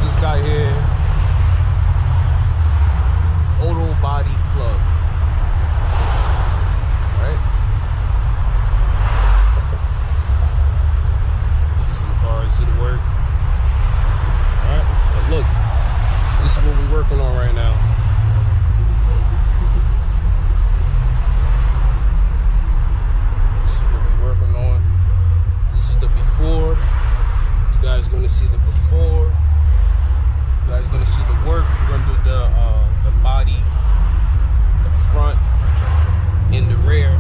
just got here. Auto Body Club. Right? See some cars to the work. Alright, but look, this is what we're working on right now. This is what we're working on. This is the before. You guys are gonna see the before. You guys are gonna see the work. We're gonna do the body, the front, and the rear.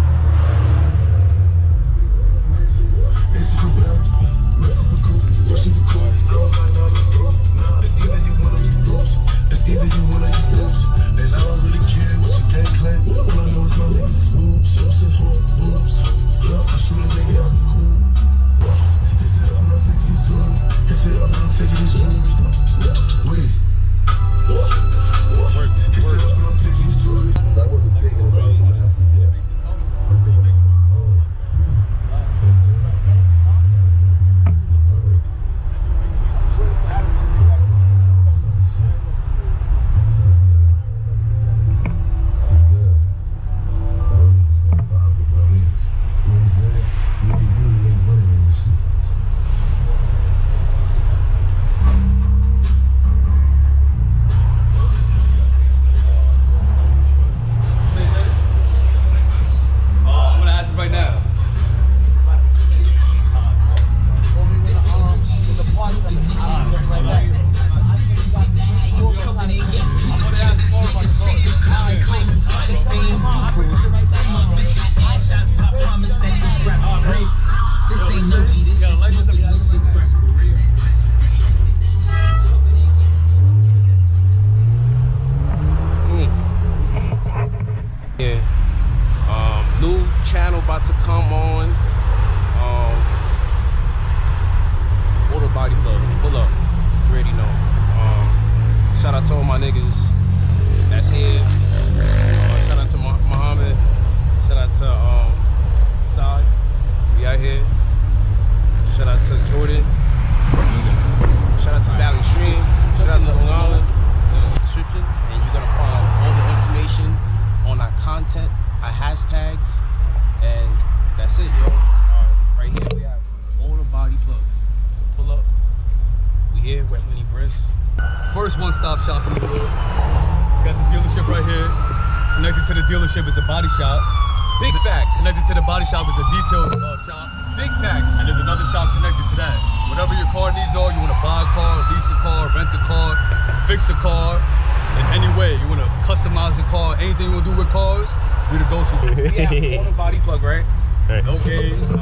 New channel about to come on. Auto Body Club. Pull up. You already know. Shout out to all my niggas that's here. Shout out to Muhammad. Shout out to Saad. We out here. Shout out to Jordan. Shout out to Valley Stream. Shout out to Long Island. Descriptions, and you're gonna find all the information on our content, our hashtags, and that's it, yo. Right here we have Auto Body Club. So pull up. We here, Wet Money Brisk. First one-stop shop in New York. We got the dealership right here. Connected to the dealership is a body shop. Big facts. Connected to the body shop is a details shop. Big facts. And there's another shop connected to that. Whatever your car needs are, you want to buy a car, lease a car, rent a car, fix a car, in any way. You want to customize a car, anything you want to do with cars, we the go-to. Yeah, Auto Body Plug, right? No games,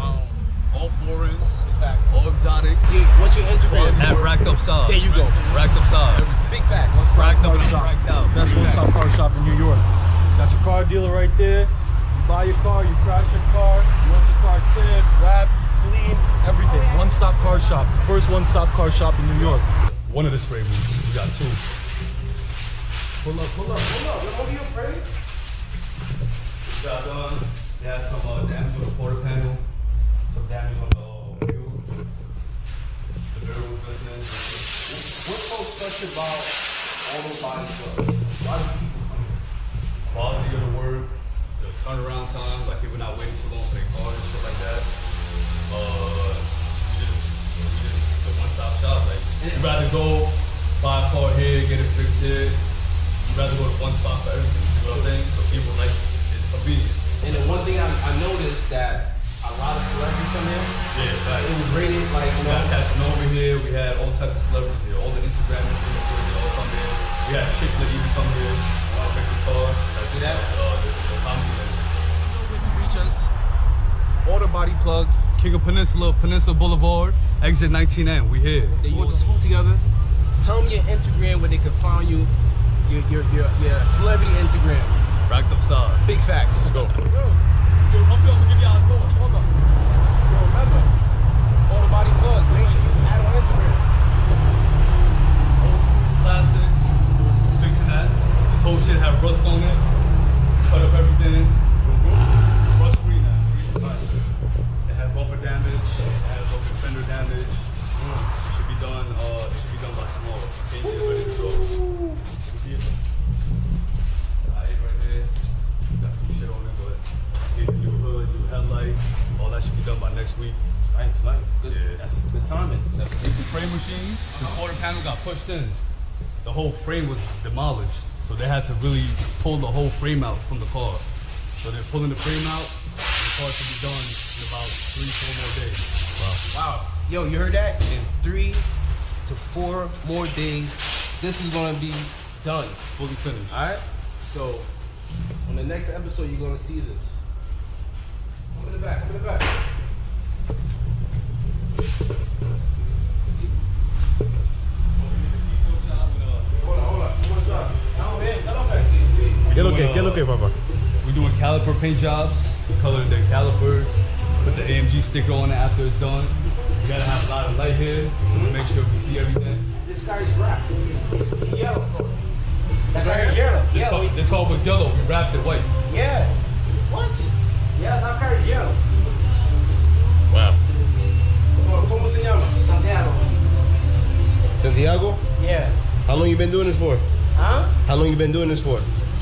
all foreigns, Facts. all exotics. Yeah, what's your Instagram? At racked up side. There you go. Racked up side. Big facts. Racked up and racked out. That's one-stop car shop in New York. Got your car dealer right there. You buy your car, you crash your car, you want your car tin, wrapped, clean, everything. One-stop car shop. First one-stop car shop in New York. One of the spray booths. We got two. Pull up, pull up, pull up. Don't be afraid. Job done. They had some damage on the quarter panel, some damage on the wheel. The mirror was missing. What's so special about Auto Body Club? Why do people come here? Quality of the work, the turnaround time, like people not waiting too long for their cars and shit like that. We just the one-stop shop. Like you'd rather go buy a car here, get it fixed here. You'd rather go to one spot for everything. You know what I'm saying? So people like it's convenient. And then one thing I noticed that a lot of celebrities come here. Yeah, right. It was rated like, you We know. had Casanova here, we had all types of celebrities here, all the Instagram influencers, they all come here. We had Chick that even come here, fix his car. See that? The comedy legend. Reach us. Auto Body Plug. King of Peninsula, Peninsula Boulevard, exit 19N, we here. They went to school together. Tell them your Instagram where they can find you. Your celebrity Instagram. Racked up side. Big facts. Let's go. I'm gonna give y'all a tour. Hold on. Yo, remember, Auto Body Plug. Make sure you add on Instagram. Old school classics, fixing that. This whole shit had rust on it. Cut up everything. Rust free now. It had bumper damage. It had broken fender damage. It should be done. It should be done by tomorrow. Okay, frame machine, the quarter panel got pushed in. The whole frame was demolished. So they had to really pull the whole frame out from the car. So they're pulling the frame out. The car should be done in about 3-4 more days. Wow. Yo, you heard that? In 3 to 4 more days, this is gonna be done. Fully finished. All right. So on the next episode, you're gonna see this. Come in the back. Come in the back. Hold on. What's up? ¿Qué es lo que, papá? We're doing caliper paint jobs, coloring the calipers, put the AMG sticker on it after it's done. We gotta have a lot of light here so we make sure we see everything. This car is wrapped. It's yellow. That car is yellow. This car was yellow, we wrapped it white. Yeah. What? Yeah, that car is yellow. Wow. ¿Cómo se llama? Santiago. Santiago? Yeah. How long you been doing this for? Huh? How long you been doing this for?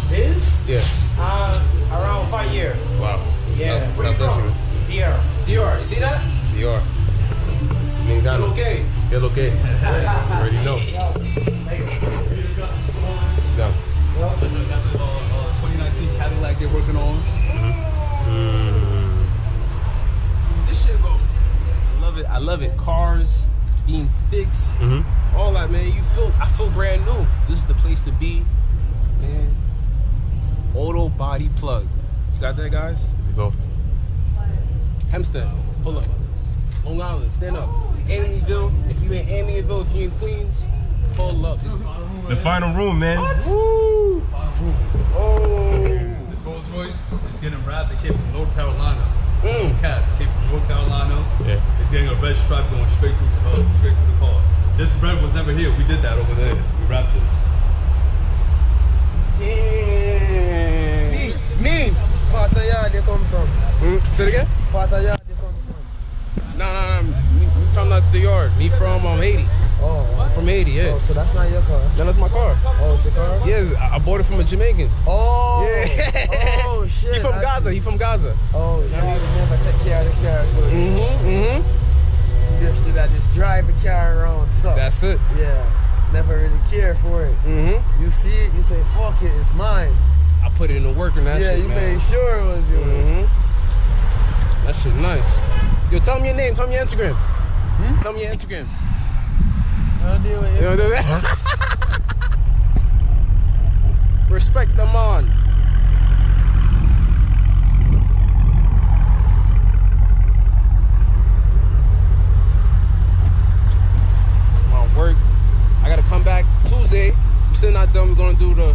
This? Yeah. Around 5 years. Wow. Yeah. Where you from? DR. DR. You see that? DR. Mexicano. Okay. ¿Qué es lo que? You already know. Yeah. That's a 2019 Cadillac they're working on. This shit go. I love it. Cars being fixed. All that, man. I feel brand new. This is the place to be, man. Auto Body Plug. You got that, guys? Here we go. Hempstead. Pull up. Long Island. Stand up. Amityville. If you in Amityville, if you in Queens, pull up. This is The final room, man. Woo! This Rolls Royce is getting wrapped. It came from North Carolina. Cat came from North Carolina. Yeah. It's getting a red stripe going straight through the car. This red was never here. We did that over there. We wrapped this. Damn. Me. Pattaya they come from. Say it again? Pattaya they come from. No. Me from not the yard. Me from Haiti. Oh. From Haiti, yeah. Oh, so that's not your car. No, that's my car. Oh, it's your car? Yes, I bought it from a Jamaican. Oh. Yeah. Oh shit. He from Gaza. He from Gaza. Oh, you never take care of the car. Good. You just drive the car around. So. That's it. Yeah. Never really care for it. You see it, you say, fuck it, it's mine. I put it in the work and that Yeah, shit, you man. made sure it was yours. That shit nice. Yo, tell me your name. Tell me your Instagram. Tell me your Instagram. I'll deal with You it. don't do that? Respect the man. It's my work. I gotta come back Tuesday. I'm still not done. We're gonna do the